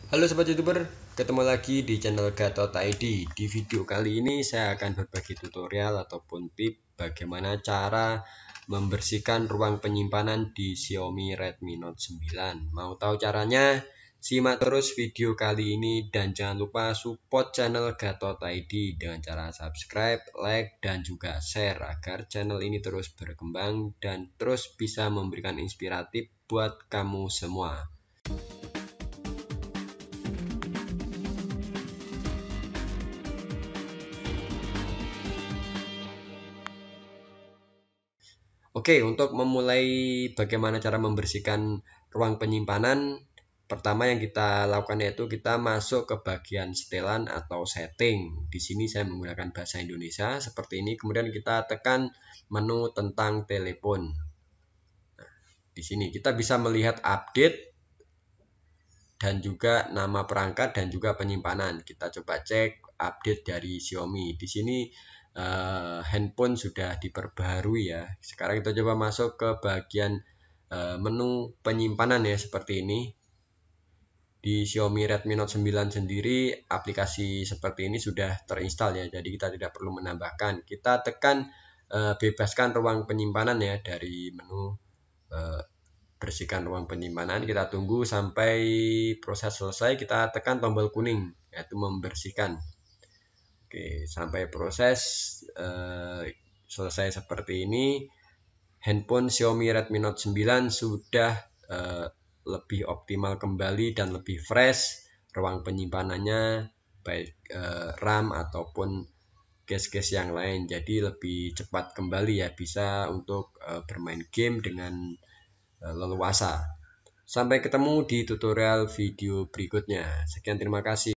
Halo Sobat YouTuber, ketemu lagi di channel Gatot.id. Di video kali ini saya akan berbagi tutorial ataupun tips bagaimana cara membersihkan ruang penyimpanan di Xiaomi Redmi Note 9. Mau tahu caranya? Simak terus video kali ini dan jangan lupa support channel Gatot.id dengan cara subscribe, like, dan juga share agar channel ini terus berkembang dan terus bisa memberikan inspiratif buat kamu semua. Oke, untuk memulai bagaimana cara membersihkan ruang penyimpanan, pertama yang kita lakukan yaitu kita masuk ke bagian setelan atau setting. Di sini saya menggunakan bahasa Indonesia seperti ini. Kemudian kita tekan menu tentang telepon. Di sini kita bisa melihat update dan juga nama perangkat dan juga penyimpanan. Kita coba cek update dari Xiaomi. Di sini handphone sudah diperbaharui ya. Sekarang kita coba masuk ke bagian menu penyimpanan ya, seperti ini. Di Xiaomi Redmi Note 9 sendiri aplikasi seperti ini sudah terinstall ya, jadi kita tidak perlu menambahkan. Kita tekan bebaskan ruang penyimpanan ya dari menu bersihkan ruang penyimpanan. Kita tunggu sampai proses selesai, kita tekan tombol kuning yaitu membersihkan. Oke, sampai proses selesai seperti ini, handphone Xiaomi Redmi Note 9 sudah lebih optimal kembali dan lebih fresh ruang penyimpanannya, baik RAM ataupun case-case yang lain. Jadi lebih cepat kembali ya, bisa untuk bermain game dengan leluasa. Sampai ketemu di tutorial video berikutnya. Sekian, terima kasih.